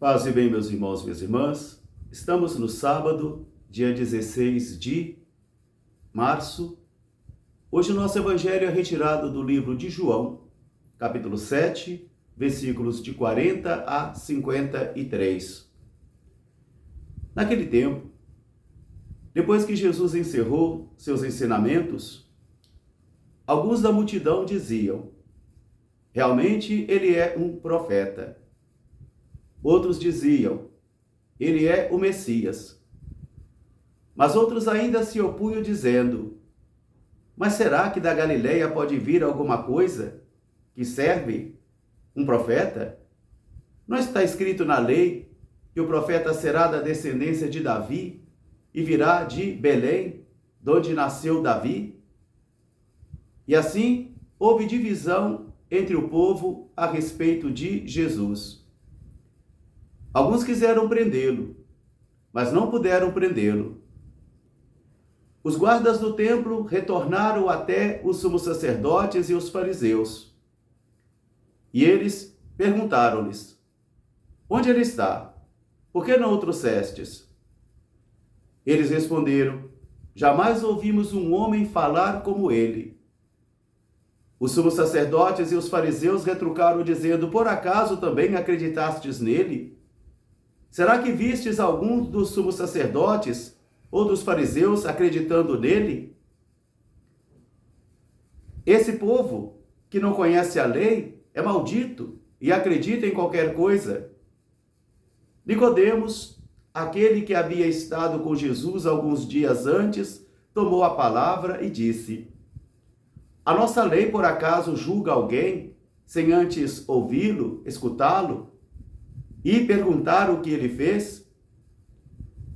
Paz e bem, meus irmãos e minhas irmãs. Estamos no sábado, dia 16 de março. Hoje o nosso evangelho é retirado do livro de João, capítulo 7, versículos de 40 a 53. Naquele tempo, depois que Jesus encerrou seus ensinamentos, alguns da multidão diziam: realmente ele é um profeta. Outros diziam: ele é o Messias. Mas outros ainda se opunham, dizendo: mas será que da Galileia pode vir alguma coisa que serve um profeta? Não está escrito na lei que o profeta será da descendência de Davi e virá de Belém, de onde nasceu Davi? E assim houve divisão entre o povo a respeito de Jesus. Alguns quiseram prendê-lo, mas não puderam prendê-lo. Os guardas do templo retornaram até os sumos sacerdotes e os fariseus. E eles perguntaram-lhes: onde ele está? Por que não o trouxestes? Eles responderam: jamais ouvimos um homem falar como ele. Os sumos sacerdotes e os fariseus retrucaram, dizendo: por acaso também acreditastes nele? Será que vistes algum dos sumos sacerdotes ou dos fariseus acreditando nele? Esse povo que não conhece a lei é maldito e acredita em qualquer coisa. Nicodemos, aquele que havia estado com Jesus alguns dias antes, tomou a palavra e disse: a nossa lei por acaso julga alguém sem antes ouvi-lo, escutá-lo e perguntar o que ele fez?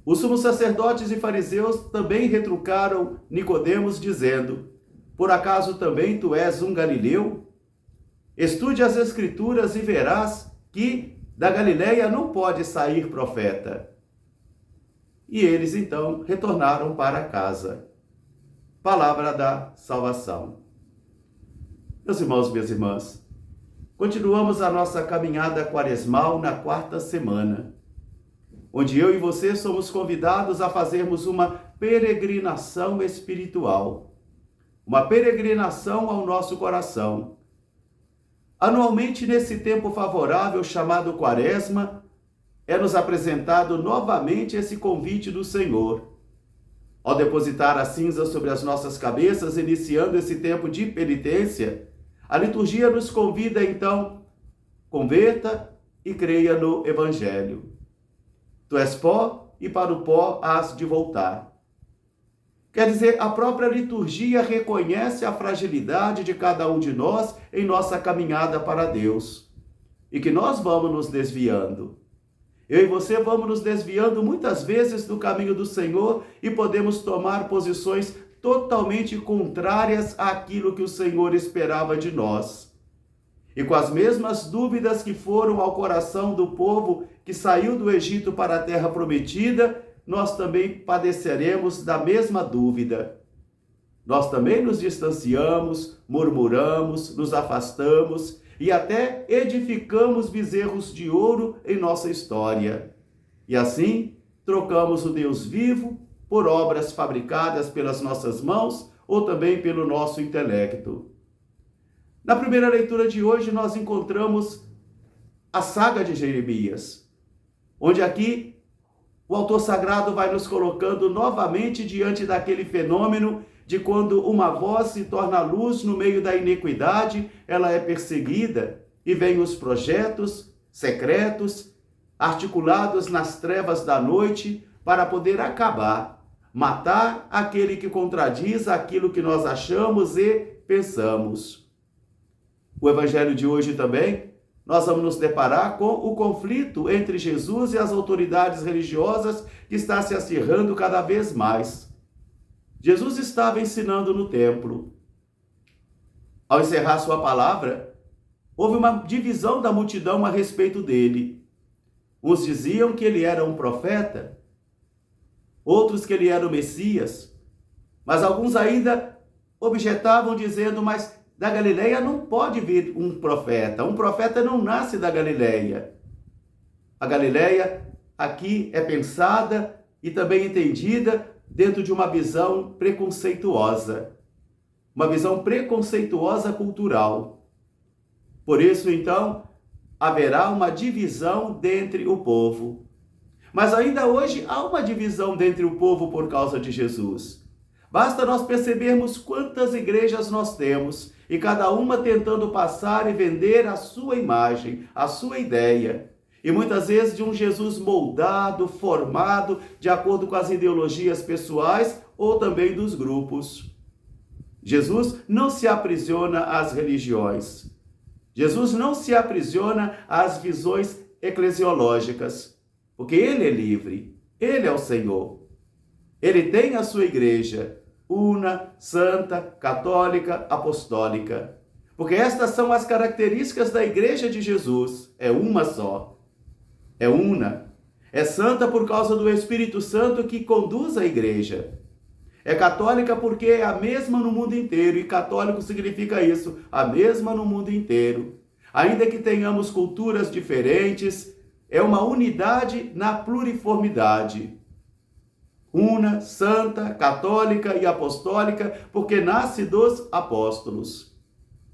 Os sumos sacerdotes e fariseus também retrucaram Nicodemos, dizendo: por acaso também tu és um galileu? Estude as Escrituras e verás que da Galileia não pode sair profeta. E eles então retornaram para casa. Palavra da salvação. Meus irmãos e minhas irmãs, continuamos a nossa caminhada quaresmal na quarta semana, onde eu e você somos convidados a fazermos uma peregrinação espiritual, uma peregrinação ao nosso coração. Anualmente, nesse tempo favorável chamado Quaresma, é-nos apresentado novamente esse convite do Senhor. Ao depositar a cinza sobre as nossas cabeças, iniciando esse tempo de penitência, a liturgia nos convida, então: converta e creia no Evangelho. Tu és pó e para o pó hás de voltar. Quer dizer, a própria liturgia reconhece a fragilidade de cada um de nós em nossa caminhada para Deus. E que nós vamos nos desviando. Eu e você vamos nos desviando muitas vezes do caminho do Senhor e podemos tomar posições totalmente contrárias àquilo que o Senhor esperava de nós. E com as mesmas dúvidas que foram ao coração do povo que saiu do Egito para a terra prometida, nós também padeceremos da mesma dúvida. Nós também nos distanciamos, murmuramos, nos afastamos e até edificamos bezerros de ouro em nossa história. E assim, trocamos o Deus vivo por obras fabricadas pelas nossas mãos ou também pelo nosso intelecto. Na primeira leitura de hoje, nós encontramos a saga de Jeremias, onde aqui o autor sagrado vai nos colocando novamente diante daquele fenômeno de quando uma voz se torna luz no meio da iniquidade, ela é perseguida e vêm os projetos secretos, articulados nas trevas da noite, para poder acabar, matar aquele que contradiz aquilo que nós achamos e pensamos. O evangelho de hoje também, nós vamos nos deparar com o conflito entre Jesus e as autoridades religiosas que está se acirrando cada vez mais. Jesus estava ensinando no templo. Ao encerrar sua palavra, houve uma divisão da multidão a respeito dele. Uns diziam que ele era um profeta, outros que ele era o Messias, mas alguns ainda objetavam dizendo: mas da Galileia não pode vir um profeta não nasce da Galileia. A Galileia aqui é pensada e também entendida dentro de uma visão preconceituosa. Uma visão preconceituosa cultural. Por isso, então, haverá uma divisão dentre o povo. Mas ainda hoje há uma divisão dentre o povo por causa de Jesus. Basta nós percebermos quantas igrejas nós temos, e cada uma tentando passar e vender a sua imagem, a sua ideia. E muitas vezes de um Jesus moldado, formado, de acordo com as ideologias pessoais ou também dos grupos. Jesus não se aprisiona às religiões. Jesus não se aprisiona às visões eclesiológicas, porque Ele é livre, Ele é o Senhor. Ele tem a sua igreja, una, santa, católica, apostólica. Porque estas são as características da igreja de Jesus. É uma só. É una. É santa por causa do Espírito Santo que conduz a igreja. É católica porque é a mesma no mundo inteiro. E católico significa isso, a mesma no mundo inteiro. Ainda que tenhamos culturas diferentes, é uma unidade na pluriformidade. Una, santa, católica e apostólica, porque nasce dos apóstolos.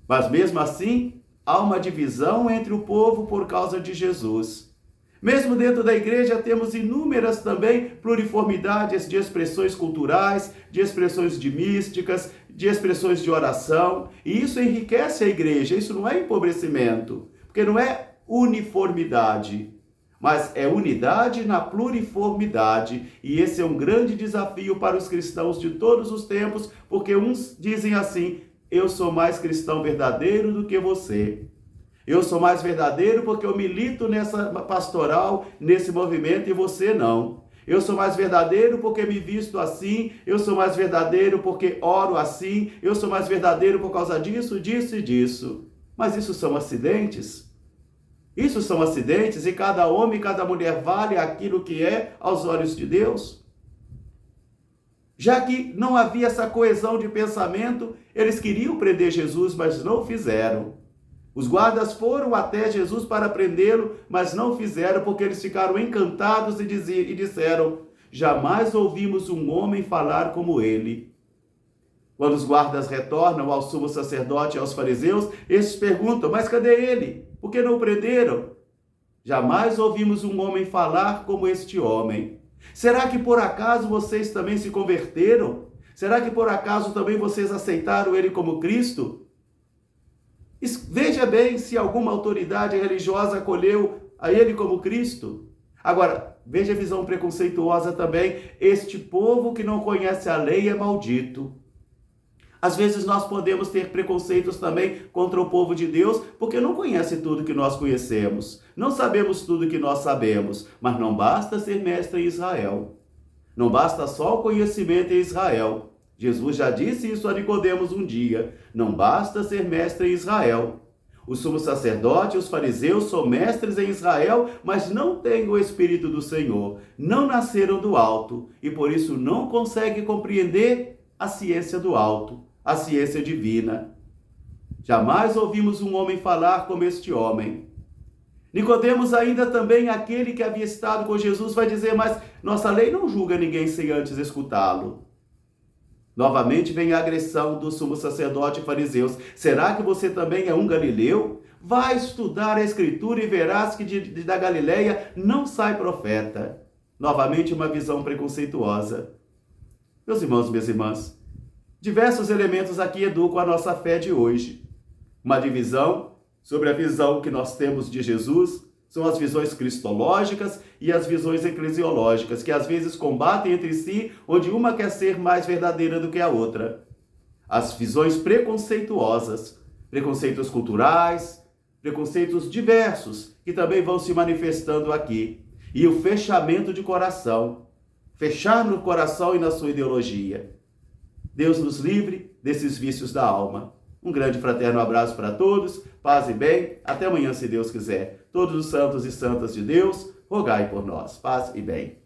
Mas mesmo assim, há uma divisão entre o povo por causa de Jesus. Mesmo dentro da igreja temos inúmeras também pluriformidades de expressões culturais, de expressões de místicas, de expressões de oração, e isso enriquece a igreja, isso não é empobrecimento, porque não é uniformidade. Mas é unidade na pluriformidade, e esse é um grande desafio para os cristãos de todos os tempos, porque uns dizem assim: eu sou mais cristão verdadeiro do que você. Eu sou mais verdadeiro porque eu milito nessa pastoral, nesse movimento, e você não. Eu sou mais verdadeiro porque me visto assim, eu sou mais verdadeiro porque oro assim, eu sou mais verdadeiro por causa disso, disso e disso. Mas isso são acidentes? Isso são acidentes, e cada homem e cada mulher vale aquilo que é aos olhos de Deus. Já que não havia essa coesão de pensamento, eles queriam prender Jesus, mas não fizeram. Os guardas foram até Jesus para prendê-lo, mas não fizeram, porque eles ficaram encantados e disseram: jamais ouvimos um homem falar como ele. Quando os guardas retornam ao sumo sacerdote e aos fariseus, estes perguntam: mas cadê ele? Por que não o prenderam? Jamais ouvimos um homem falar como este homem. Será que por acaso vocês também se converteram? Será que por acaso também vocês aceitaram ele como Cristo? Veja bem se alguma autoridade religiosa acolheu a ele como Cristo. Agora, veja a visão preconceituosa também. Este povo que não conhece a lei é maldito. Às vezes nós podemos ter preconceitos também contra o povo de Deus, porque não conhece tudo que nós conhecemos. Não sabemos tudo que nós sabemos, mas não basta ser mestre em Israel. Não basta só o conhecimento em Israel. Jesus já disse isso a Nicodemos um dia: não basta ser mestre em Israel. O sumo sacerdote e os fariseus são mestres em Israel, mas não têm o Espírito do Senhor, não nasceram do alto, e por isso não conseguem compreender a ciência do alto, a ciência divina. Jamais ouvimos um homem falar como este homem. Nicodemos, ainda também aquele que havia estado com Jesus, vai dizer: mas nossa lei não julga ninguém sem antes escutá-lo. Novamente vem a agressão do sumo sacerdote e fariseus. Será que você também é um galileu? Vai estudar a Escritura e verás que da Galileia não sai profeta. Novamente uma visão preconceituosa. Meus irmãos, minhas irmãs, diversos elementos aqui educam a nossa fé de hoje. Uma divisão sobre a visão que nós temos de Jesus, são as visões cristológicas e as visões eclesiológicas, que às vezes combatem entre si, onde uma quer ser mais verdadeira do que a outra. As visões preconceituosas, preconceitos culturais, preconceitos diversos, que também vão se manifestando aqui. E o fechamento de coração, fechar no coração e na sua ideologia. Deus nos livre desses vícios da alma. Um grande fraterno abraço para todos, paz e bem, até amanhã se Deus quiser. Todos os santos e santas de Deus, rogai por nós, paz e bem.